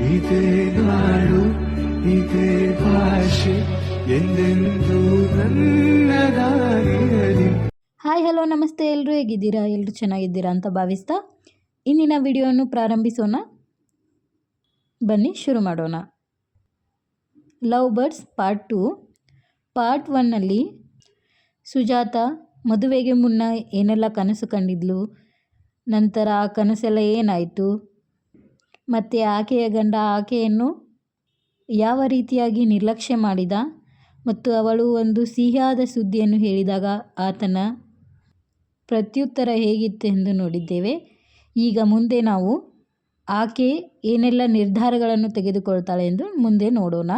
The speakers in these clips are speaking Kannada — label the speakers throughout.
Speaker 1: ಇದೇ ನಾಡು ಇದೇ ಭಾಷೆ ಎಂದೆಂದೂ ನನ್ನದಾಗಿರಲಿ.
Speaker 2: ಹಾಯ್ ಹಲೋ ನಮಸ್ತೆ, ಎಲ್ಲರೂ ಹೇಗಿದ್ದೀರಾ? ಎಲ್ಲರೂ ಚೆನ್ನಾಗಿದ್ದೀರಾ ಅಂತ ಭಾವಿಸ್ತಾ ಇಂದಿನ ವಿಡಿಯೋವನ್ನು ಪ್ರಾರಂಭಿಸೋಣ. ಬನ್ನಿ ಶುರು ಮಾಡೋಣ. Love birds part 2. ಪಾರ್ಟ್ 1ನಲ್ಲಿ ಸುಜಾತ ಮದುವೆಗೆ ಮುನ್ನ ಏನೆಲ್ಲ ಕನಸು ಕಂಡಿದ್ಲು, ನಂತರ ಆ ಕನಸೆಲ್ಲ ಏನಾಯಿತು, ಮತ್ತು ಆಕೆಯ ಗಂಡ ಆಕೆಯನ್ನು ಯಾವ ರೀತಿಯಾಗಿ ನಿರ್ಲಕ್ಷ್ಯ ಮಾಡಿದ, ಮತ್ತು ಅವಳು ಒಂದು ಸಿಹಿಯಾದ ಸುದ್ದಿಯನ್ನು ಹೇಳಿದಾಗ ಆತನ ಪ್ರತ್ಯುತ್ತರ ಹೇಗಿತ್ತೆಂದು ನೋಡಿದ್ದೇವೆ. ಈಗ ಮುಂದೆ ನಾವು ಆಕೆ ಏನೆಲ್ಲ ನಿರ್ಧಾರಗಳನ್ನು ತೆಗೆದುಕೊಳ್ತಾಳೆ ಎಂದು ಮುಂದೆ ನೋಡೋಣ.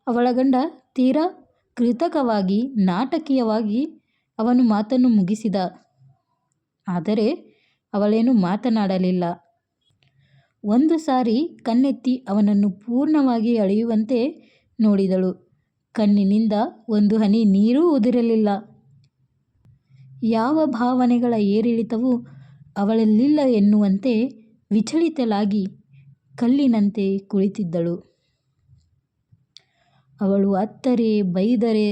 Speaker 2: ಅವಳ ಗಂಡ ತೀರಾ ಕೃತಕವಾಗಿ ನಾಟಕೀಯವಾಗಿ ಅವನು ಮಾತನ್ನು ಮುಗಿಸಿದ, ಆದರೆ ಅವಳೇನು ಮಾತನಾಡಲಿಲ್ಲ. ಒಂದು ಸಾರಿ ಕಣ್ಣೆತ್ತಿ ಅವನನ್ನು ಪೂರ್ಣವಾಗಿ ಅಳೆಯುವಂತೆ ನೋಡಿದಳು. ಕಣ್ಣಿನಿಂದ ಒಂದು ಹನಿ ನೀರೂ ಉದಿರಲಿಲ್ಲ. ಯಾವ ಭಾವನೆಗಳ ಏರಿಳಿತವೂ ಅವಳಲ್ಲಿಲ್ಲ ಎನ್ನುವಂತೆ ವಿಚಲಿತಳಾಗಿ ಕಲ್ಲಿನಂತೆ ಕುಳಿತಿದ್ದಳು. ಅವಳು ಅತ್ತರೆ ಬೈದರೆ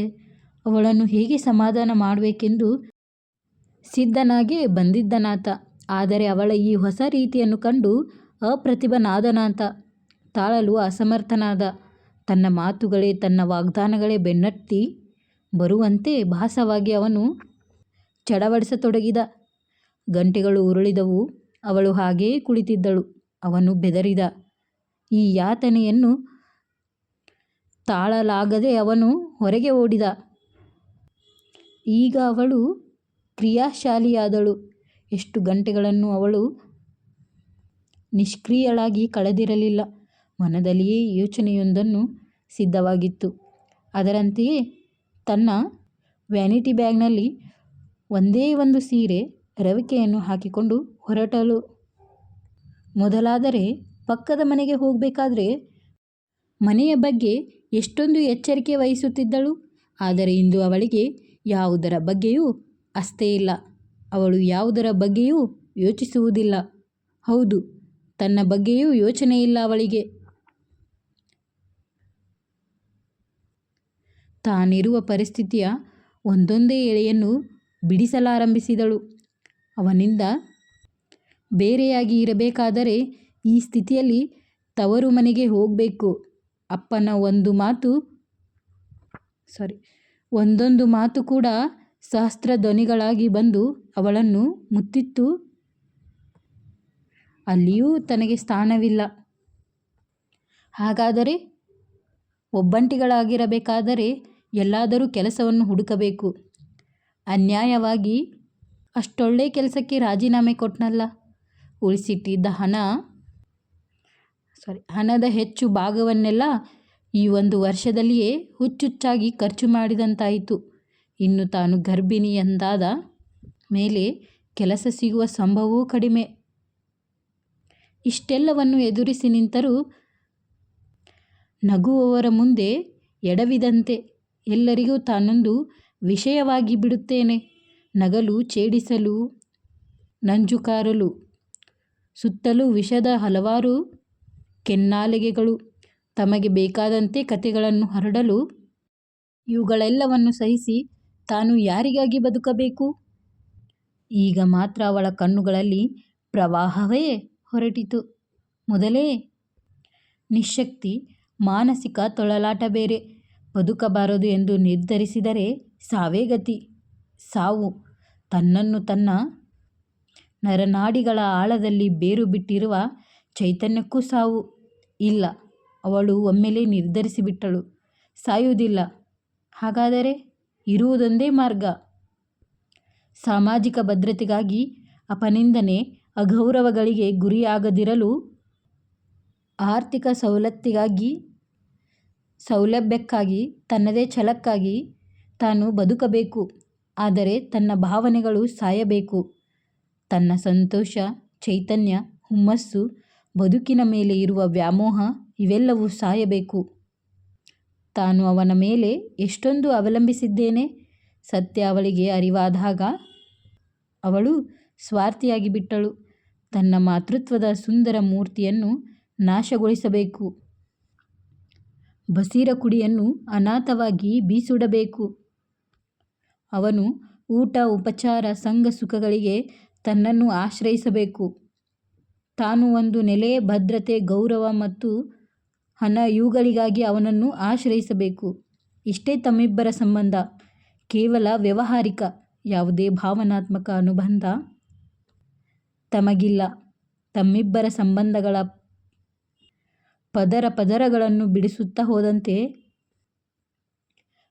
Speaker 2: ಅವಳನ್ನು ಹೇಗೆ ಸಮಾಧಾನ ಮಾಡಬೇಕೆಂದು ಸಿದ್ಧನಾಗಿ ಬಂದಿದ್ದನಾತ. ಆದರೆ ಅವಳ ಈ ಹೊಸ ರೀತಿಯನ್ನು ಕಂಡು ಅಪ್ರತಿಭನಾದನಾತ. ತಾಳಲು ಅಸಮರ್ಥನಾದ. ತನ್ನ ಮಾತುಗಳೇ ತನ್ನ ವಾಗ್ದಾನಗಳೇ ಬೆನ್ನಟ್ಟಿ ಬರುವಂತೆ ಭಾಸವಾಗಿ ಅವನು ಚಡವಡಿಸತೊಡಗಿದ. ಗಂಟೆಗಳು ಉರುಳಿದವು. ಅವಳು ಹಾಗೆಯೇ ಕುಳಿತಿದ್ದಳು. ಅವನು ಬೆದರಿದ. ಈ ಯಾತನೆಯನ್ನು ತಾಳಲಾಗದೆ ಅವನು ಹೊರಗೆ ಓಡಿದ. ಈಗ ಅವಳು ಕ್ರಿಯಾಶಾಲಿಯಾದಳು. ಎಷ್ಟು ಗಂಟೆಗಳನ್ನು ಅವಳು ನಿಷ್ಕ್ರಿಯಳಾಗಿ ಕಳೆದಿರಲಿಲ್ಲ. ಮನದಲ್ಲಿಯೇ ಯೋಚನೆಯೊಂದನ್ನು ಸಿದ್ಧವಾಗಿತ್ತು. ಅದರಂತೆಯೇ ತನ್ನ ವ್ಯಾನಿಟಿ ಬ್ಯಾಗ್ನಲ್ಲಿ ಒಂದೇ ಒಂದು ಸೀರೆ ರವಿಕೆಯನ್ನು ಹಾಕಿಕೊಂಡು ಹೊರಟಳು. ಮೊದಲಾದರೆ ಪಕ್ಕದ ಮನೆಗೆ ಹೋಗಬೇಕಾದ್ರೆ ಮನೆಯ ಬಗ್ಗೆ ಎಷ್ಟೊಂದು ಎಚ್ಚರಿಕೆ ವಹಿಸುತ್ತಿದ್ದಳು. ಆದರೆ ಇಂದು ಅವಳಿಗೆ ಯಾವುದರ ಬಗ್ಗೆಯೂ ಅಷ್ಟೇ ಇಲ್ಲ. ಅವಳು ಯಾವುದರ ಬಗ್ಗೆಯೂ ಯೋಚಿಸುವುದಿಲ್ಲ. ಹೌದು, ತನ್ನ ಬಗ್ಗೆಯೂ ಯೋಚನೆ ಇಲ್ಲ ಅವಳಿಗೆ. ತಾನಿರುವ ಪರಿಸ್ಥಿತಿಯ ಒಂದೊಂದೇ ಎಳೆಯನ್ನು ಬಿಡಿಸಲಾರಂಭಿಸಿದಳು. ಅವನಿಂದ ಬೇರೆಯಾಗಿ ಇರಬೇಕಾದರೆ ಈ ಸ್ಥಿತಿಯಲ್ಲಿ ತವರು ಮನೆಗೆ ಹೋಗಬೇಕು. ಅಪ್ಪನ ಒಂದೊಂದು ಮಾತು ಕೂಡ ಸಹಸ್ರ ಧ್ವನಿಗಳಾಗಿ ಬಂದು ಅವಳನ್ನು ಮುತ್ತಿತ್ತು. ಅಲ್ಲಿಯೂ ತನಗೆ ಸ್ಥಾನವಿಲ್ಲ. ಹಾಗಾದರೆ ಒಬ್ಬಂಟಿಗಳಾಗಿರಬೇಕಾದರೆ ಎಲ್ಲಾದರೂ ಕೆಲಸವನ್ನು ಹುಡುಕಬೇಕು. ಅನ್ಯಾಯವಾಗಿ ಅಷ್ಟೊಳ್ಳೆ ಕೆಲಸಕ್ಕೆ ರಾಜೀನಾಮೆ ಕೊಟ್ಟನಲ್ಲ. ಉಳಿಸಿಟ್ಟಿದ್ದ ಹಣದ ಹೆಚ್ಚು ಭಾಗವನ್ನೆಲ್ಲ ಈ 1 ವರ್ಷದಲ್ಲಿಯೇ ಹುಚ್ಚುಚ್ಚಾಗಿ ಖರ್ಚು ಮಾಡಿದಂತಾಯಿತು. ಇನ್ನು ತಾನು ಗರ್ಭಿಣಿ ಎಂದಾದ ಮೇಲೆ ಕೆಲಸ ಸಿಗುವ ಸಂಭವವೂ ಕಡಿಮೆ. ಇಷ್ಟೆಲ್ಲವನ್ನು ಎದುರಿಸಿ ನಿಂತರೂ ನಗುವವರ ಮುಂದೆ ಎಡವಿದಂತೆ. ಎಲ್ಲರಿಗೂ ತಾನೊಂದು ವಿಷಯವಾಗಿ ಬಿಡುತ್ತೇನೆ. ನಗಲು, ಛೇಡಿಸಲು, ನಂಜುಕಾರಲು, ಸುತ್ತಲೂ ವಿಷದ ಹಲವಾರು ಕೆನ್ನಾಲಿಗೆಗಳು. ತಮಗೆ ಬೇಕಾದಂತೆ ಕಥೆಗಳನ್ನು ಹರಡಲು. ಇವುಗಳೆಲ್ಲವನ್ನು ಸಹಿಸಿ ತಾನು ಯಾರಿಗಾಗಿ ಬದುಕಬೇಕು? ಈಗ ಮಾತ್ರ ಅವಳ ಕಣ್ಣುಗಳಲ್ಲಿ ಪ್ರವಾಹವೇ ಹೊರಟಿತು. ಮೊದಲೇ ನಿಶ್ಶಕ್ತಿ, ಮಾನಸಿಕ ತೊಳಲಾಟ ಬೇರೆ. ಬದುಕಬಾರದು ಎಂದು ನಿರ್ಧರಿಸಿದರೆ ಸಾವೇ ಗತಿ. ಸಾವು ತನ್ನನ್ನು ತನ್ನ ನರನಾಡಿಗಳ ಆಳದಲ್ಲಿ ಬೇರು ಬಿಟ್ಟಿರುವ ಚೈತನ್ಯಕ್ಕೂ ಸಾವು ಇಲ್ಲ. ಅವಳು ಒಮ್ಮೆಲೇ ನಿರ್ಧರಿಸಿಬಿಟ್ಟಳು. ಸಾಯುವುದಿಲ್ಲ. ಹಾಗಾದರೆ ಇರುವುದೊಂದೇ ಮಾರ್ಗ. ಸಾಮಾಜಿಕ ಭದ್ರತೆಗಾಗಿ, ಅಪನಿಂದನೆ, ಅಗೌರವಗಳಿಗೆ ಗುರಿಯಾಗದಿರಲು, ಆರ್ಥಿಕ ಸೌಲಭ್ಯಕ್ಕಾಗಿ, ತನ್ನದೇ ಛಲಕ್ಕಾಗಿ ತಾನು ಬದುಕಬೇಕು. ಆದರೆ ತನ್ನ ಭಾವನೆಗಳು ಸಾಯಬೇಕು. ತನ್ನ ಸಂತೋಷ, ಚೈತನ್ಯ, ಹುಮ್ಮಸ್ಸು, ಬದುಕಿನ ಮೇಲೆ ಇರುವ ವ್ಯಾಮೋಹ ಇವೆಲ್ಲವೂ ಸಾಯಬೇಕು. ತಾನು ಅವನ ಮೇಲೆ ಎಷ್ಟೊಂದು ಅವಲಂಬಿಸಿದ್ದೇನೆ. ಸತ್ಯ ಅವಳಿಗೆ ಅರಿವಾದಾಗ ಅವಳು ಸ್ವಾರ್ಥಿಯಾಗಿ ಬಿಟ್ಟಳು. ತನ್ನ ಮಾತೃತ್ವದ ಸುಂದರ ಮೂರ್ತಿಯನ್ನು ನಾಶಗೊಳಿಸಬೇಕು. ಬಸಿರ ಕುಡಿಯನ್ನು ಅನಾಥವಾಗಿ ಬೀಸುಡಬೇಕು. ಅವನು ಊಟ ಉಪಚಾರ ಸಂಘ ಸುಖಗಳಿಗೆ ತನ್ನನ್ನು ಆಶ್ರಯಿಸಬೇಕು. ತಾನು ಒಂದು ನೆಲೆ ಭದ್ರತೆ ಗೌರವ ಮತ್ತು ಹಣ ಇವುಗಳಿಗಾಗಿ ಅವನನ್ನು ಆಶ್ರಯಿಸಬೇಕು. ಇಷ್ಟೇ ತಮ್ಮಿಬ್ಬರ ಸಂಬಂಧ, ಕೇವಲ ವ್ಯಾವಹಾರಿಕ. ಯಾವುದೇ ಭಾವನಾತ್ಮಕ ಅನುಬಂಧ ತಮಗಿಲ್ಲ. ತಮ್ಮಿಬ್ಬರ ಸಂಬಂಧಗಳ ಪದರಗಳನ್ನು ಬಿಡಿಸುತ್ತಾ ಹೋದಂತೆ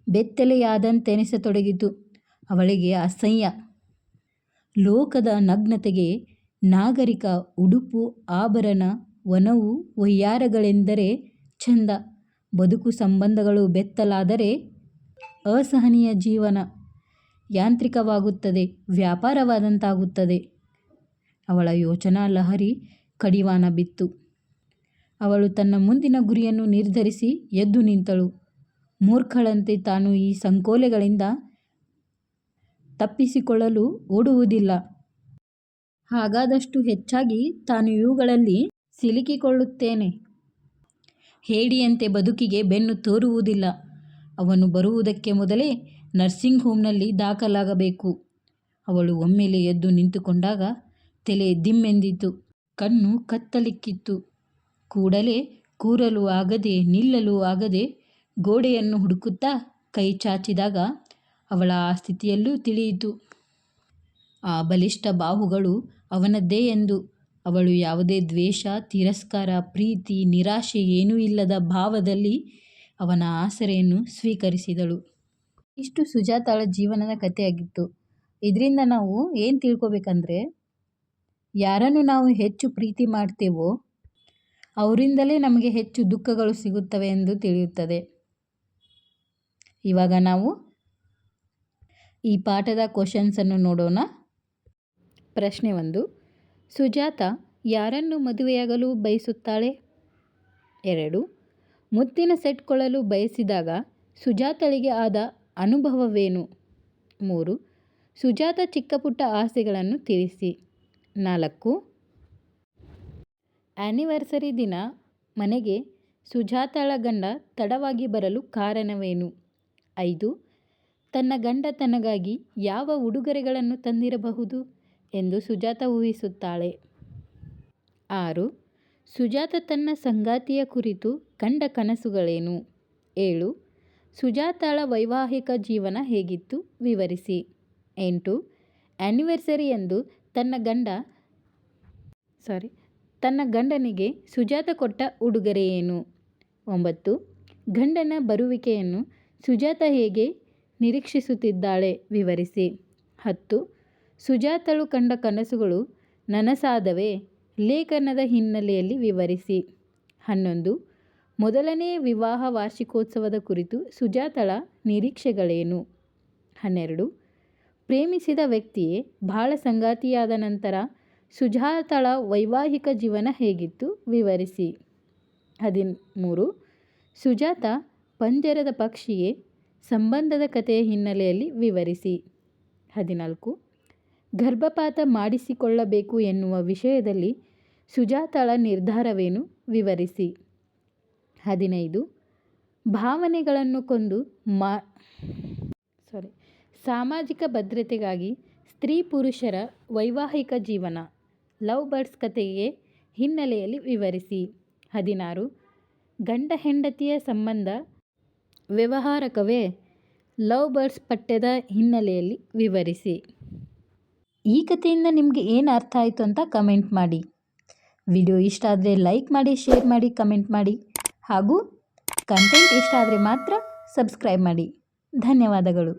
Speaker 2: ಬೆತ್ತಲೆಯಾದಂತೆನಿಸತೊಡಗಿತು. ಅವಳಿಗೆ ಅಸಹ್ಯ. ಲೋಕದ ನಗ್ನತೆಗೆ ನಾಗರಿಕ ಉಡುಪು ಆಭರಣ ವನವು ವಯ್ಯಾರಗಳೆಂದರೆ ಚಂದ. ಬದುಕು ಸಂಬಂಧಗಳು ಬೆತ್ತಲಾದರೆ ಅಸಹನೀಯ. ಜೀವನ ಯಾಂತ್ರಿಕವಾಗುತ್ತದೆ, ವ್ಯಾಪಾರವಾದಂತಾಗುತ್ತದೆ. ಅವಳ ಯೋಚನಾ ಲಹರಿ ಕಡಿವಾಣ ಬಿತ್ತು. ಅವಳು ತನ್ನ ಮುಂದಿನ ಗುರಿಯನ್ನು ನಿರ್ಧರಿಸಿ ಎದ್ದು ನಿಂತಳು. ಮೂರ್ಖಳಂತೆ ತಾನು ಈ ಸಂಕೋಲೆಗಳಿಂದ ತಪ್ಪಿಸಿಕೊಳ್ಳಲು ಓಡುವುದಿಲ್ಲ. ಹಾಗಾದಷ್ಟು ಹೆಚ್ಚಾಗಿ ತಾನು ಇವುಗಳಲ್ಲಿ ಸಿಲುಕಿಕೊಳ್ಳುತ್ತೇನೆ. ಹೇಡಿಯಂತೆ ಬದುಕಿಗೆ ಬೆನ್ನು ತೋರುವುದಿಲ್ಲ. ಅವನು ಬರುವುದಕ್ಕೆ ಮೊದಲೇ ನರ್ಸಿಂಗ್ ಹೋಮ್ನಲ್ಲಿ ದಾಖಲಾಗಬೇಕು. ಅವಳು ಒಮ್ಮೆಲೆ ಎದ್ದು ನಿಂತುಕೊಂಡಾಗ ತಲೆ ದಿಮ್ಮೆಂದಿತು. ಕಣ್ಣು ಕತ್ತಲಿಕ್ಕಿತ್ತು. ಕೂಡಲೇ ಕೂರಲು ಆಗದೆ ನಿಲ್ಲಲು ಆಗದೆ ಗೋಡೆಯನ್ನು ಹುಡುಕುತ್ತಾ ಕೈ ಚಾಚಿದಾಗ ಅವಳ ಆ ಸ್ಥಿತಿಯಲ್ಲೂ ತಿಳಿಯಿತು. ಆ ಬಲಿಷ್ಠ ಬಾಹುಗಳು ಅವನದ್ದೇ ಎಂದು. ಅವಳು ಯಾವುದೇ ದ್ವೇಷ, ತಿರಸ್ಕಾರ, ಪ್ರೀತಿ, ನಿರಾಶೆ ಏನೂ ಇಲ್ಲದ ಭಾವದಲ್ಲಿ ಅವನ ಆಸರೆಯನ್ನು ಸ್ವೀಕರಿಸಿದಳು. ಇಷ್ಟು ಸುಜಾತಾಳ ಜೀವನದ ಕಥೆಯಾಗಿತ್ತು. ಇದರಿಂದ ನಾವು ಏನು ತಿಳ್ಕೊಬೇಕಂದ್ರೆ, ಯಾರನ್ನು ನಾವು ಹೆಚ್ಚು ಪ್ರೀತಿ ಮಾಡ್ತೇವೋ ಅವರಿಂದಲೇ ನಮಗೆ ಹೆಚ್ಚು ದುಃಖಗಳು ಸಿಗುತ್ತವೆ ಎಂದು ತಿಳಿಯುತ್ತದೆ. ಇವಾಗ ನಾವು ಈ ಪಾಠದ ಕ್ವಶನ್ಸನ್ನು ನೋಡೋಣ. ಪ್ರಶ್ನೆ 1. ಸುಜಾತ ಯಾರನ್ನು ಮದುವೆಯಾಗಲು ಬಯಸುತ್ತಾಳೆ? 2. ಮುತ್ತಿನ ಸೆಟ್ ಕೊಳ್ಳಲು ಬಯಸಿದಾಗ ಸುಜಾತಳಿಗೆ ಆದ ಅನುಭವವೇನು? 3. ಸುಜಾತ ಚಿಕ್ಕಪುಟ್ಟ ಆಸೆಗಳನ್ನು ತಿಳಿಸಿ. 4. ಆ್ಯನಿವರ್ಸರಿ ದಿನ ಮನೆಗೆ ಸುಜಾತಾಳ ಗಂಡ ತಡವಾಗಿ ಬರಲು ಕಾರಣವೇನು? 5. ತನ್ನ ಗಂಡ ತನಗಾಗಿ ಯಾವ ಉಡುಗೊರೆಗಳನ್ನು ತಂದಿರಬಹುದು ಎಂದು ಸುಜಾತ ಊಹಿಸುತ್ತಾಳೆ? 6. ಸುಜಾತ ತನ್ನ ಸಂಗಾತಿಯ ಕುರಿತು ಕಂಡ ಕನಸುಗಳೇನು? 7. ಸುಜಾತಾಳ ವೈವಾಹಿಕ ಜೀವನ ಹೇಗಿತ್ತು ವಿವರಿಸಿ. 8. ಆ್ಯನಿವರ್ಸರಿಯಂದು ತನ್ನ ಗಂಡನಿಗೆ ಸುಜಾತ ಕೊಟ್ಟ ಉಡುಗೊರೆ ಏನು? 9. ಗಂಡನ ಬರುವಿಕೆಯನ್ನು ಸುಜಾತ ಹೇಗೆ ನಿರೀಕ್ಷಿಸುತ್ತಿದ್ದಾಳೆ ವಿವರಿಸಿ. 10. ಸುಜಾತಳು ಕಂಡ ಕನಸುಗಳು ನನಸಾದವೇ? ಲೇಖನದ ಹಿನ್ನೆಲೆಯಲ್ಲಿ ವಿವರಿಸಿ. 11. ಮೊದಲನೇ ವಿವಾಹ ವಾರ್ಷಿಕೋತ್ಸವದ ಕುರಿತು ಸುಜಾತಳ ನಿರೀಕ್ಷೆಗಳೇನು? 12. ಪ್ರೇಮಿಸಿದ ವ್ಯಕ್ತಿಯೇ ಬಾಳ ಸಂಗಾತಿಯಾದ ನಂತರ ಸುಜಾತಳ ವೈವಾಹಿಕ ಜೀವನ ಹೇಗಿತ್ತು ವಿವರಿಸಿ. 13. ಸುಜಾತ ಪಂಜರದ ಪಕ್ಷಿಯೇ ಸಂಬಂಧದ ಕಥೆಯ ಹಿನ್ನೆಲೆಯಲ್ಲಿ ವಿವರಿಸಿ. 14. ಗರ್ಭಪಾತ ಮಾಡಿಸಿಕೊಳ್ಳಬೇಕು ಎನ್ನುವ ವಿಷಯದಲ್ಲಿ ಸುಜಾತಳ ನಿರ್ಧಾರವೇನು ವಿವರಿಸಿ. 15. ಭಾವನೆಗಳನ್ನು ಕೊಂದು ಸಾಮಾಜಿಕ ಭದ್ರತೆಗಾಗಿ ಸ್ತ್ರೀ ಪುರುಷರ ವೈವಾಹಿಕ ಜೀವನ ಲವ್ ಬರ್ಡ್ಸ್ ಕಥೆಗೆ ಹಿನ್ನೆಲೆಯಲ್ಲಿ ವಿವರಿಸಿ. 16. ಗಂಡ ಹೆಂಡತಿಯ ಸಂಬಂಧ ವ್ಯವಹಾರಕವೇ? ಲವ್ ಬರ್ಡ್ಸ್ ಪಠ್ಯದ ಹಿನ್ನೆಲೆಯಲ್ಲಿ ವಿವರಿಸಿ. ಈ ಕಥೆಯಿಂದ ನಿಮಗೆ ಏನು ಅರ್ಥ ಆಯಿತು ಅಂತ ಕಮೆಂಟ್ ಮಾಡಿ. ವಿಡಿಯೋ ಇಷ್ಟ ಆದರೆ ಲೈಕ್ ಮಾಡಿ, ಶೇರ್ ಮಾಡಿ, ಕಮೆಂಟ್ ಮಾಡಿ. ಹಾಗೂ ಕಂಟೆಂಟ್ ಇಷ್ಟ ಆದರೆ ಮಾತ್ರ ಸಬ್ಸ್ಕ್ರೈಬ್ ಮಾಡಿ. ಧನ್ಯವಾದಗಳು.